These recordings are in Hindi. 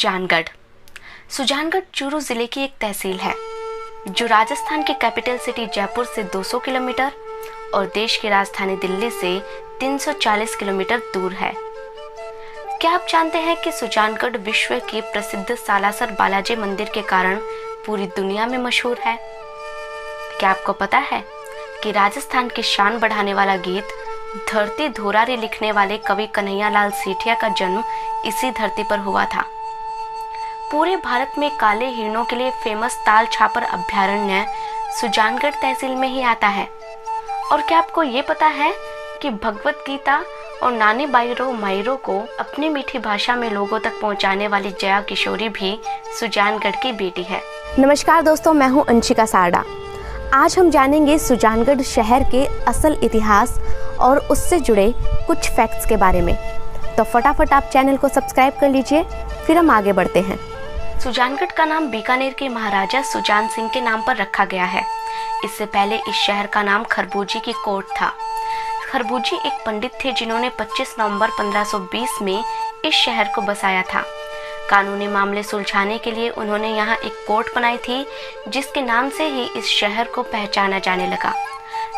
सुजानगढ़। सुजानगढ़ चूरू जिले की एक तहसील है जो राजस्थान की कैपिटल सिटी जयपुर से 200 किलोमीटर और देश की राजधानी दिल्ली से 340 किलोमीटर दूर है। क्या आप जानते हैं कि सुजानगढ़ विश्व के प्रसिद्ध सालासर बालाजी मंदिर के कारण पूरी दुनिया में मशहूर है? क्या आपको पता है कि राजस्थान की शान बढ़ाने वाला गीत धरती धोरारी लिखने वाले कवि कन्हैयालाल सेठिया का जन्म इसी धरती पर हुआ था। पूरे भारत में काले हिरणों के लिए फेमस ताल छापर अभ्यारण्य सुजानगढ़ तहसील में ही आता है। और क्या आपको ये पता है कि भगवत गीता और नानी बाईरो मायरो को अपनी मीठी भाषा में लोगों तक पहुंचाने वाली जया किशोरी भी सुजानगढ़ की बेटी है। नमस्कार दोस्तों, मैं हूं अंशिका सारडा। आज हम जानेंगे सुजानगढ़ शहर के असल इतिहास और उससे जुड़े कुछ फैक्ट्स के बारे में। तो फटाफट आप चैनल को सब्सक्राइब कर लीजिए, फिर हम आगे बढ़ते हैं। सुजानगढ़ का नाम बीकानेर के महाराजा सुजान सिंह के नाम पर रखा गया है। इससे पहले इस शहर का नाम खरबूजी की कोट था। खरबूजी एक पंडित थे जिन्होंने 25 नवंबर 1520 में इस शहर को बसाया था। कानूनी मामले सुलझाने के लिए उन्होंने यहाँ एक कोर्ट बनाई थी, जिसके नाम से ही इस शहर को पहचाना जाने लगा।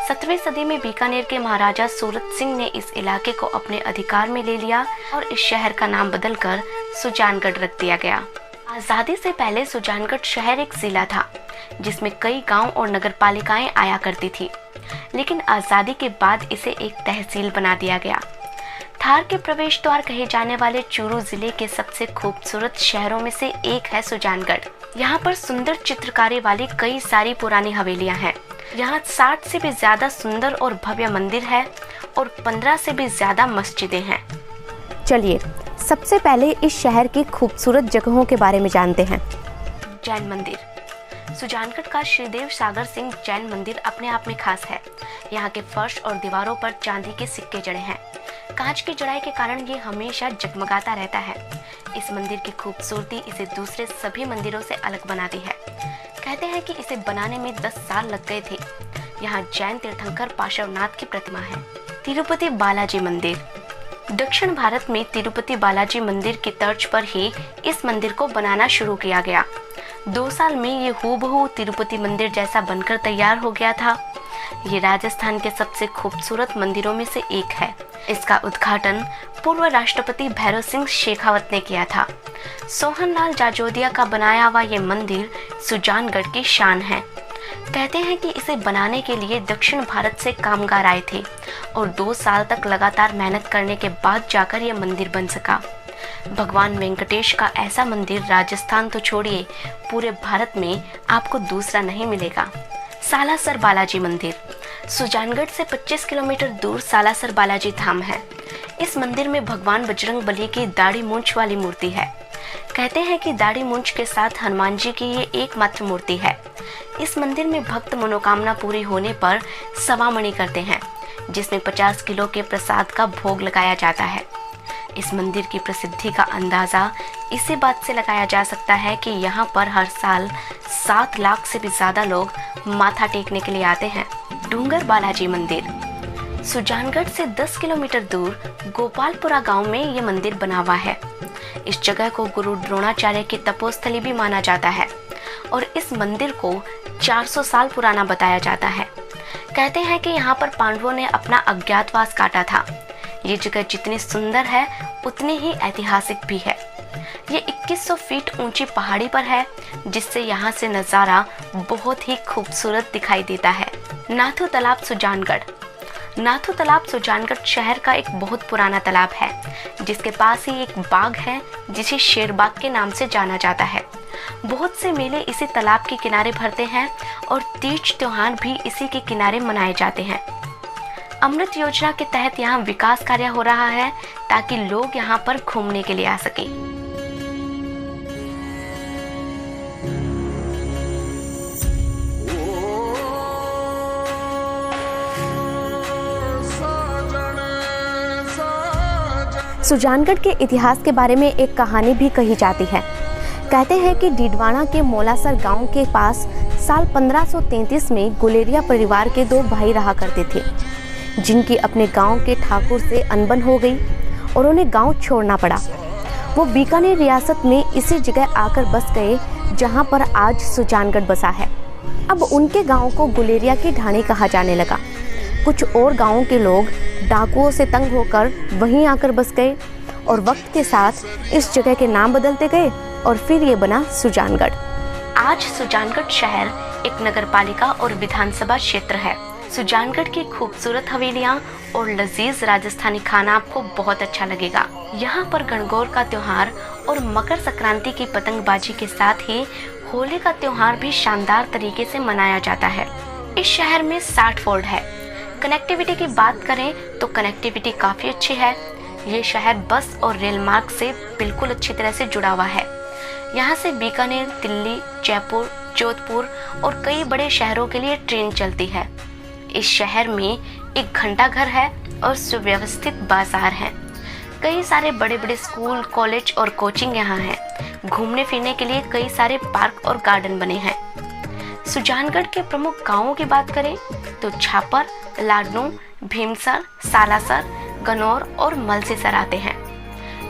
17वीं सदी में बीकानेर के महाराजा सूरत सिंह ने इस इलाके को अपने अधिकार में ले लिया और इस शहर का नाम बदलकर सुजानगढ़ रख दिया गया। आज़ादी से पहले सुजानगढ़ शहर एक जिला था जिसमें कई गांव और नगरपालिकाएं आया करती थी, लेकिन आज़ादी के बाद इसे एक तहसील बना दिया गया। थार के प्रवेश द्वार कहे जाने वाले चूरू जिले के सबसे खूबसूरत शहरों में से एक है सुजानगढ़। यहाँ पर सुंदर चित्रकारी वाली कई सारी पुरानी हवेलियाँ हैं। यहाँ 60 से भी ज्यादा सुंदर और भव्य मंदिर है और 15 से भी ज्यादा मस्जिदें हैं। चलिए सबसे पहले इस शहर की खूबसूरत जगहों के बारे में जानते हैं। जैन मंदिर। सुजानगढ़ का श्रीदेव सागर सिंह जैन मंदिर अपने आप में खास है। यहाँ के फर्श और दीवारों पर चांदी के सिक्के जड़े हैं। कांच की जड़ाई के कारण ये हमेशा जगमगाता रहता है। इस मंदिर की खूबसूरती इसे दूसरे सभी मंदिरों से अलग बनाती है। कहते हैं कि इसे बनाने में 10 साल लग गए थे। यहाँ जैन तीर्थंकर पार्श्वनाथ की प्रतिमा है। तिरुपति बालाजी मंदिर। दक्षिण भारत में तिरुपति बालाजी मंदिर की तर्ज पर ही इस मंदिर को बनाना शुरू किया गया। 2 साल में ये हूबहू तिरुपति मंदिर जैसा बनकर तैयार हो गया था। ये राजस्थान के सबसे खूबसूरत मंदिरों में से एक है। इसका उद्घाटन पूर्व राष्ट्रपति भैरव सिंह शेखावत ने किया था। सोहनलाल जाजोदिया का बनाया हुआ ये मंदिर सुजानगढ़ की शान है। कहते हैं कि इसे बनाने के लिए दक्षिण भारत से कामगार आए थे और 2 साल तक लगातार मेहनत करने के बाद जाकर यह मंदिर बन सका। भगवान वेंकटेश का ऐसा मंदिर राजस्थान तो छोड़िए, पूरे भारत में आपको दूसरा नहीं मिलेगा। सालासर बालाजी मंदिर। सुजानगढ़ से 25 किलोमीटर दूर सालासर बालाजी धाम है। इस मंदिर में भगवान बजरंगबली की दाढ़ी मूंछ वाली मूर्ति है। कहते हैं कि दाढ़ी मूंछ के साथ हनुमान जी की ये एकमात्र मूर्ति है। इस मंदिर में भक्त मनोकामना पूरी होने पर सवामणि करते हैं, जिसमें 50 किलो के प्रसाद का भोग लगाया जाता है। इस मंदिर की प्रसिद्धि का अंदाज़ा इसी बात से लगाया जा सकता है कि यहाँ पर हर साल 7 लाख से भी ज़्यादा लोग माथा टेकने के लिए आते हैं। डूंगर बालाजी मंदिर। सुजानगढ़ से 10 किलोमीटर दूर गोपालपुरा गांव में ये मंदिर बना हुआ है। इस जगह को गुरु द्रोणाचार्य की तपोस्थली भी माना जाता है और इस मंदिर को 400 साल पुराना बताया जाता है। कहते हैं कि यहाँ पर पांडवों ने अपना अज्ञातवास काटा था। ये जगह जितनी सुंदर है उतनी ही ऐतिहासिक भी है। ये 2100 फीट ऊंची पहाड़ी पर है, जिससे यहाँ से नज़ारा बहुत ही खूबसूरत दिखाई देता है। नाथू तालाब सुजानगढ़। नाथू तालाब सुजानगढ़ शहर का एक बहुत पुराना तालाब है, जिसके पास ही एक बाग है जिसे शेरबाग के नाम से जाना जाता है। बहुत से मेले इसी तालाब के किनारे भरते हैं और तीज त्योहार भी इसी के किनारे मनाए जाते हैं। अमृत योजना के तहत यहाँ विकास कार्य हो रहा है ताकि लोग यहाँ पर घूमने के लिए आ सकें। सुजानगढ़ के इतिहास के बारे में एक कहानी भी कही जाती है। कहते हैं कि डीडवाना के मोलासर गांव के पास साल 1533 में गुलेरिया परिवार के 2 भाई रहा करते थे, जिनकी अपने गांव के ठाकुर से अनबन हो गई और उन्हें गांव छोड़ना पड़ा। वो बीकानेर रियासत में इसी जगह आकर बस गए जहाँ पर आज सुजानगढ़ बसा है। अब उनके गांव को गुलेरिया की ढाणी कहा जाने लगा। कुछ और गांवों के लोग डाकुओं से तंग होकर वहीं आकर बस गए और वक्त के साथ इस जगह के नाम बदलते गए और फिर ये बना सुजानगढ़। आज सुजानगढ़ शहर एक नगरपालिका और विधानसभा क्षेत्र है। सुजानगढ़ की खूबसूरत हवेलियां और लजीज राजस्थानी खाना आपको बहुत अच्छा लगेगा। यहाँ पर गणगौर का त्योहार और मकर संक्रांति की पतंगबाजी के साथ ही होली का त्योहार भी शानदार तरीके से मनाया जाता है। इस शहर में 60 फोर्ड है। कनेक्टिविटी की बात करें तो कनेक्टिविटी काफ़ी अच्छी है। ये शहर बस और रेल मार्ग से बिल्कुल अच्छी तरह से जुड़ा हुआ है। यहाँ से बीकानेर, दिल्ली, जयपुर, जोधपुर और कई बड़े शहरों के लिए ट्रेन चलती है। इस शहर में एक घंटाघर है और सुव्यवस्थित बाजार हैं। कई सारे बड़े बड़े स्कूल, कॉलेज और कोचिंग यहाँ हैं। घूमने फिरने के लिए कई सारे पार्क और गार्डन बने हैं। सुजानगढ़ के प्रमुख गांवों की बात करें तो छापर, लाडनू, भीमसर, सालासर, गनौर और मलसीसर आते हैं।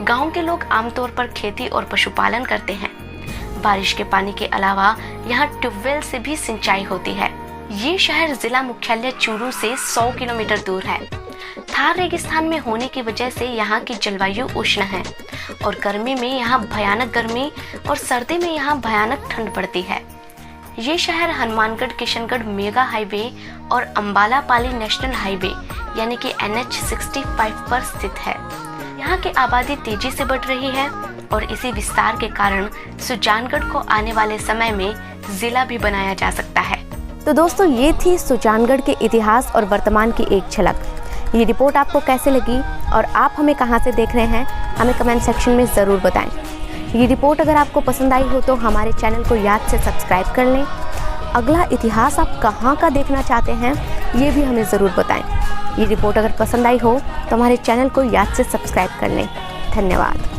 गांव के लोग आमतौर पर खेती और पशुपालन करते हैं। बारिश के पानी के अलावा यहाँ ट्यूबवेल से भी सिंचाई होती है। ये शहर जिला मुख्यालय चूरू से 100 किलोमीटर दूर है। थार रेगिस्तान में होने की वजह से यहाँ की जलवायु उष्ण है और गर्मी में यहाँ भयानक गर्मी और सर्दी में यहाँ भयानक ठंड पड़ती है। ये शहर हनुमानगढ़ किशनगढ़ मेगा हाईवे और अम्बाला पाली नेशनल हाईवे यानी कि NH 65 पर स्थित है। यहाँ की आबादी तेजी से बढ़ रही है और इसी विस्तार के कारण सुजानगढ़ को आने वाले समय में जिला भी बनाया जा सकता है। तो दोस्तों, ये थी सुजानगढ़ के इतिहास और वर्तमान की एक झलक। ये रिपोर्ट आपको कैसे लगी और आप हमें कहाँ से देख रहे हैं, हमें कमेंट सेक्शन में ज़रूर बताएं। ये रिपोर्ट अगर आपको पसंद आई हो तो हमारे चैनल को याद से सब्सक्राइब कर लें। अगला इतिहास आप कहाँ का देखना चाहते हैं ये भी हमें ज़रूर बताएं। ये रिपोर्ट अगर पसंद आई हो तो हमारे चैनल को याद से सब्सक्राइब कर लें। धन्यवाद।